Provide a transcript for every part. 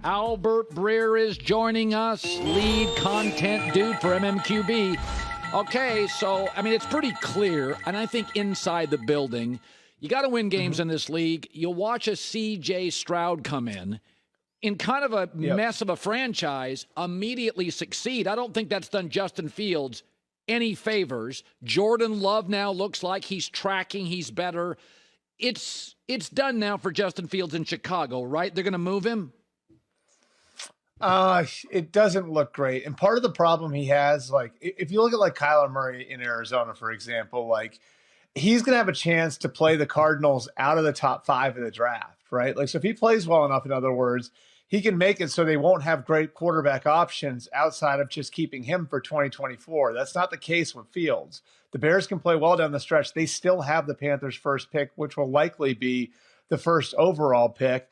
Albert Breer is joining us, lead content dude for MMQB. Okay, so, I mean, it's pretty clear, and I think inside the building, you got to win games in this league. You'll watch a C.J. Stroud come in kind of a mess of a franchise, immediately succeed. I don't think that's done Justin Fields any favors. Jordan Love now looks like he's tracking, he's better. It's done now for Justin Fields in Chicago, right? They're going to move him? It doesn't look great. And part of the problem he has, like, if you look at like Kyler Murray in Arizona, for example, like he's going to have a chance to play the Cardinals out of the top 5 of the draft, right? Like, so if he plays well enough, in other words, he can make it so they won't have great quarterback options outside of just keeping him for 2024. That's not the case with Fields. The Bears can play well down the stretch. They still have the Panthers' first pick, which will likely be the first overall pick.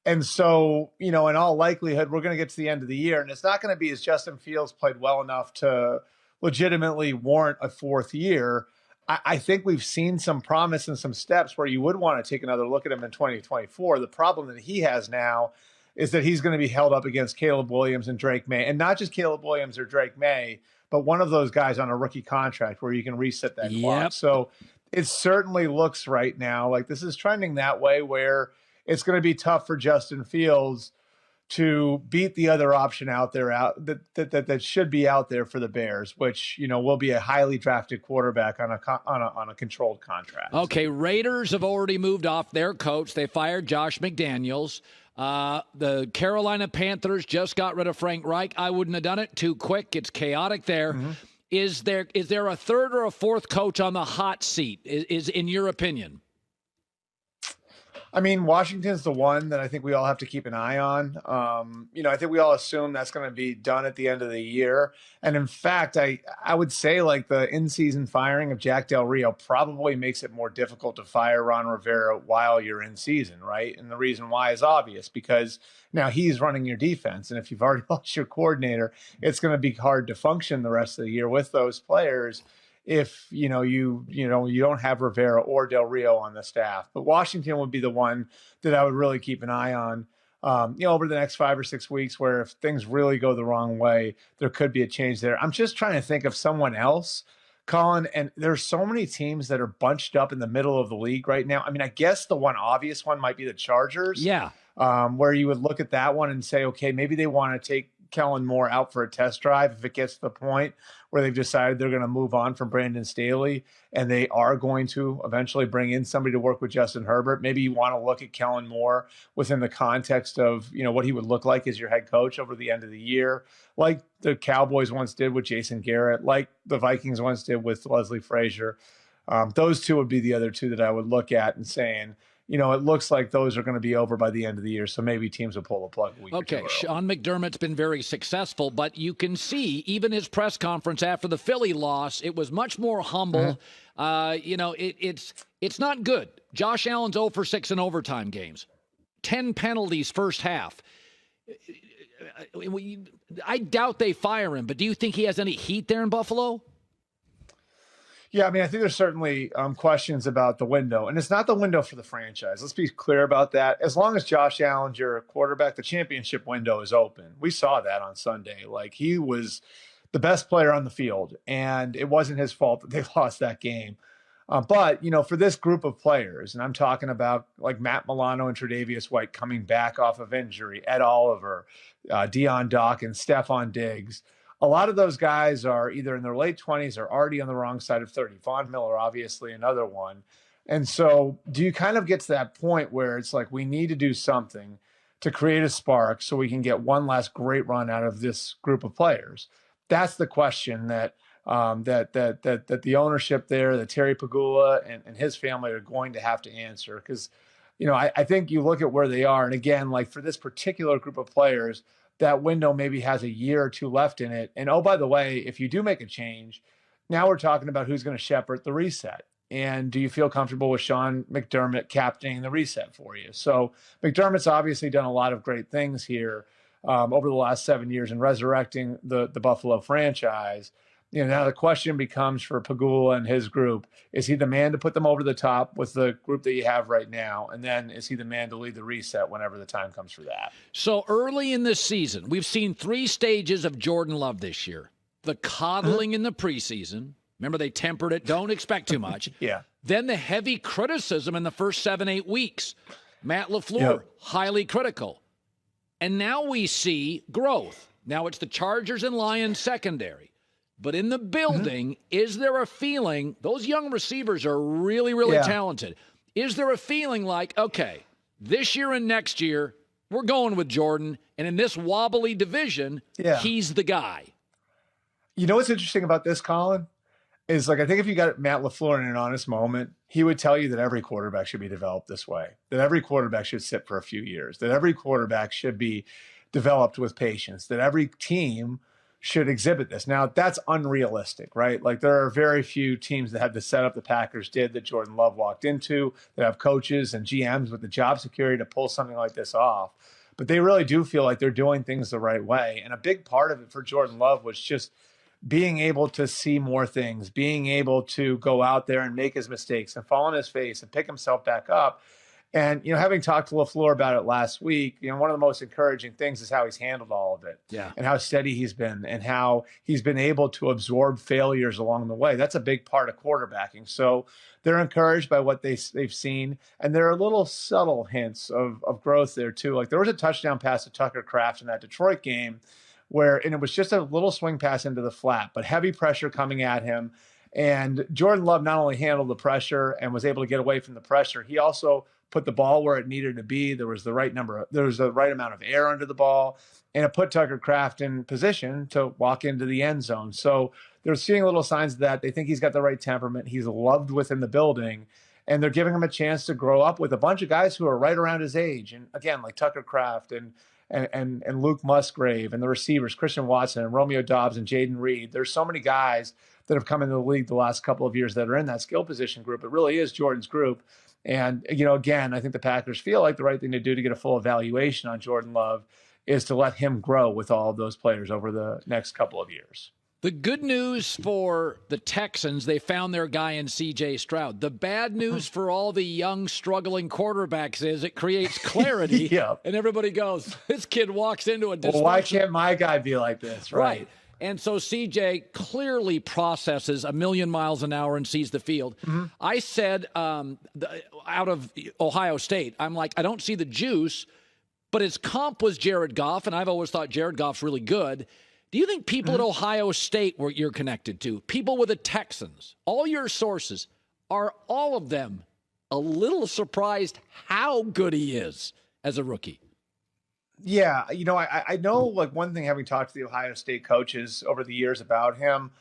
And so, in all likelihood, we're going to get to the end of the year, and it's not going to be as Justin Fields played well enough to legitimately warrant a 4th year. I think we've seen some promise and some steps where you would want to take another look at him in 2024. The problem that he has now is that he's going to be held up against Caleb Williams and Drake May, and not just Caleb Williams or Drake May, but one of those guys on a rookie contract where you can reset that clock. So it certainly looks right now like this is trending that way, where it's going to be tough for Justin Fields to beat the other option out there that should be out there for the Bears, which, will be a highly drafted quarterback on a controlled contract. Okay, Raiders have already moved off their coach. They fired Josh McDaniels. The Carolina Panthers just got rid of Frank Reich. I wouldn't have done it too quick. It's chaotic there. Mm-hmm. Is there a third or a fourth coach on the hot seat, is in your opinion? I mean, Washington's the one that I think we all have to keep an eye on. I think we all assume that's going to be done at the end of the year. And in fact, I would say like the in-season firing of Jack Del Rio probably makes it more difficult to fire Ron Rivera while you're in season, right? And the reason why is obvious, because now he's running your defense. And if you've already lost your coordinator, it's going to be hard to function the rest of the year with those players if you don't have Rivera or Del Rio on the staff. But Washington would be the one that I would really keep an eye on over the next 5 or 6 weeks, where if things really go the wrong way, there could be a change there. I'm just trying to think of someone else, Colin, and there's so many teams that are bunched up in the middle of the league right now. I mean, I guess the one obvious one might be the Chargers. Yeah. Where you would look at that one and say, okay, maybe they want to take Kellen Moore out for a test drive if it gets to the point where they've decided they're going to move on from Brandon Staley and they are going to eventually bring in somebody to work with Justin Herbert. Maybe you want to look at Kellen Moore within the context of, what he would look like as your head coach over the end of the year, like the Cowboys once did with Jason Garrett, like the Vikings once did with Leslie Frazier. Those two would be the other two that I would look at and saying, it looks like those are going to be over by the end of the year, so maybe teams will pull the plug a week or two early. Sean McDermott's been very successful, but you can see even his press conference after the Philly loss, it was much more humble. It's not good. Josh Allen's 0 for 6 in overtime games, 10 penalties first half. I doubt they fire him, but do you think he has any heat there in Buffalo? Yeah, I mean, I think there's certainly questions about the window, and it's not the window for the franchise. Let's be clear about that. As long as Josh Allen's your quarterback, the championship window is open. We saw that on Sunday. Like, he was the best player on the field, and it wasn't his fault that they lost that game. But, for this group of players, and I'm talking about like Matt Milano and Tre'Davious White coming back off of injury, Ed Oliver, Deion Dawkins, Stephon Diggs, a lot of those guys are either in their late 20s or already on the wrong side of 30. Von Miller, obviously, another one. And so do you kind of get to that point where it's like we need to do something to create a spark so we can get one last great run out of this group of players? That's the question that that the ownership there, that Terry Pagula and his family are going to have to answer. Because, I think you look at where they are. And again, like for this particular group of players, that window maybe has a year or two left in it. And, oh, by the way, if you do make a change, now we're talking about who's going to shepherd the reset. And do you feel comfortable with Sean McDermott captaining the reset for you? So McDermott's obviously done a lot of great things here over the last 7 years in resurrecting the Buffalo franchise. Now the question becomes for Pagula and his group, is he the man to put them over the top with the group that you have right now? And then is he the man to lead the reset whenever the time comes for that? So early in the season, we've seen 3 stages of Jordan Love this year. The coddling in the preseason. Remember, they tempered it. Don't expect too much. Yeah. Then the heavy criticism in the first 7-8 weeks. Matt LaFleur, highly critical. And now we see growth. Now it's the Chargers and Lions secondary. But in the building, is there a feeling, those young receivers are really, really talented. Is there a feeling like, okay, this year and next year, we're going with Jordan, and in this wobbly division, he's the guy? You know what's interesting about this, Colin? Is like, I think if you got Matt LaFleur in an honest moment, he would tell you that every quarterback should be developed this way, that every quarterback should sit for a few years, that every quarterback should be developed with patience, that every team should exhibit this. Now, that's unrealistic, right? Like, there are very few teams that have the setup the Packers did that Jordan Love walked into, that have coaches and GMs with the job security to pull something like this off. But they really do feel like they're doing things the right way. And a big part of it for Jordan Love was just being able to see more things, being able to go out there and make his mistakes and fall on his face and pick himself back up. And, having talked to LaFleur about it last week, one of the most encouraging things is how he's handled all of it and how steady he's been and how he's been able to absorb failures along the way. That's a big part of quarterbacking. So they're encouraged by what they've seen. And there are little subtle hints of growth there too. Like, there was a touchdown pass to Tucker Kraft in that Detroit game and it was just a little swing pass into the flat, but heavy pressure coming at him. And Jordan Love not only handled the pressure and was able to get away from the pressure, he also put the ball where it needed to be. There was the right amount of air under the ball, and it put Tucker Kraft in position to walk into the end zone. So they're seeing little signs of that. They think he's got the right temperament. He's loved within the building, and they're giving him a chance to grow up with a bunch of guys who are right around his age. And again, like Tucker Kraft and Luke Musgrave and the receivers, Christian Watson and Romeo Doubs and Jaden Reed. There's so many guys that have come into the league the last couple of years that are in that skill position group. It really is Jordan's group. And, again, I think the Packers feel like the right thing to do to get a full evaluation on Jordan Love is to let him grow with all of those players over the next couple of years. The good news for the Texans, they found their guy in C.J. Stroud. The bad news for all the young, struggling quarterbacks is it creates clarity, and everybody goes, this kid walks into a dysfunction. Well, why can't my guy be like this, right? And so C.J. clearly processes a million miles an hour and sees the field. I said out of Ohio State, I'm like, I don't see the juice, but his comp was Jared Goff, and I've always thought Jared Goff's really good. Do you think people at Ohio State, where you're connected to, people with the Texans, all your sources, are all of them a little surprised how good he is as a rookie? Yeah, I know, like, one thing, having talked to the Ohio State coaches over the years about him,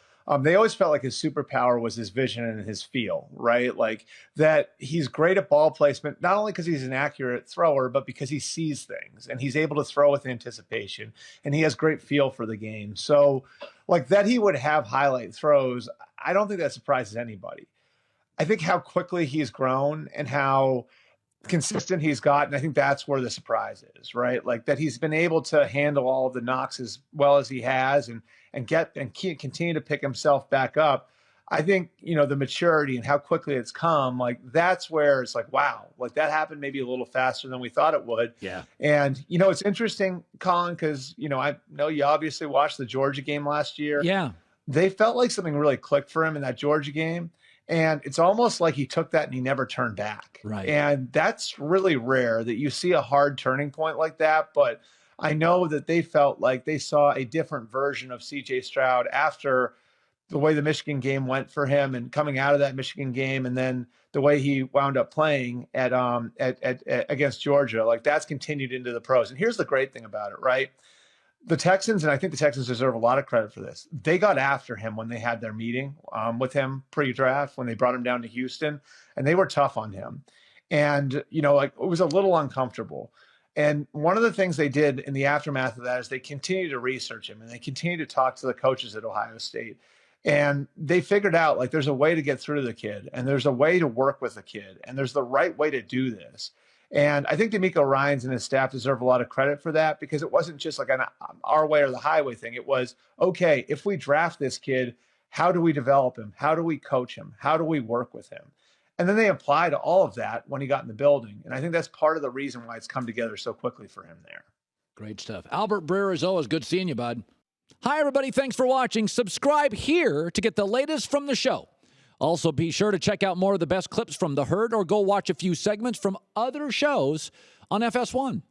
they always felt like his superpower was his vision and his feel, right? Like, that he's great at ball placement, not only because he's an accurate thrower, but because he sees things and he's able to throw with anticipation and he has great feel for the game. So, like, that he would have highlight throws, I don't think that surprises anybody. I think how quickly he's grown and how consistent he's gotten, I think that's where the surprise is, right? Like, that he's been able to handle all of the knocks as well as he has and continue to pick himself back up. I think, the maturity and how quickly it's come, like, that's where it's like, wow, like, that happened maybe a little faster than we thought it would. Yeah. And, it's interesting, Colin, because, I know you obviously watched the Georgia game last year. Yeah. They felt like something really clicked for him in that Georgia game. And it's almost like he took that and he never turned back. Right. And that's really rare that you see a hard turning point like that. But I know that they felt like they saw a different version of C.J. Stroud after the way the Michigan game went for him and coming out of that Michigan game, and then the way he wound up playing at against Georgia. Like, that's continued into the pros. And here's the great thing about it, right? The Texans, and I think the Texans deserve a lot of credit for this, they got after him when they had their meeting with him pre-draft, when they brought him down to Houston, and they were tough on him. And, like, it was a little uncomfortable. And one of the things they did in the aftermath of that is they continued to research him and they continued to talk to the coaches at Ohio State. And they figured out, like, there's a way to get through to the kid, and there's a way to work with the kid, and there's the right way to do this. And I think D'Amico Ryans and his staff deserve a lot of credit for that, because it wasn't just like an our way or the highway thing. It was, okay, if we draft this kid, How do we develop him? How do we coach him? How do we work with him? And then they applied all of that when he got in the building. And I think that's part of the reason why it's come together so quickly for him there. Great stuff. Albert Breer, as always, good seeing you, bud. Hi, everybody. Thanks for watching. Subscribe here to get the latest from the show. Also, be sure to check out more of the best clips from The Herd or go watch a few segments from other shows on FS1.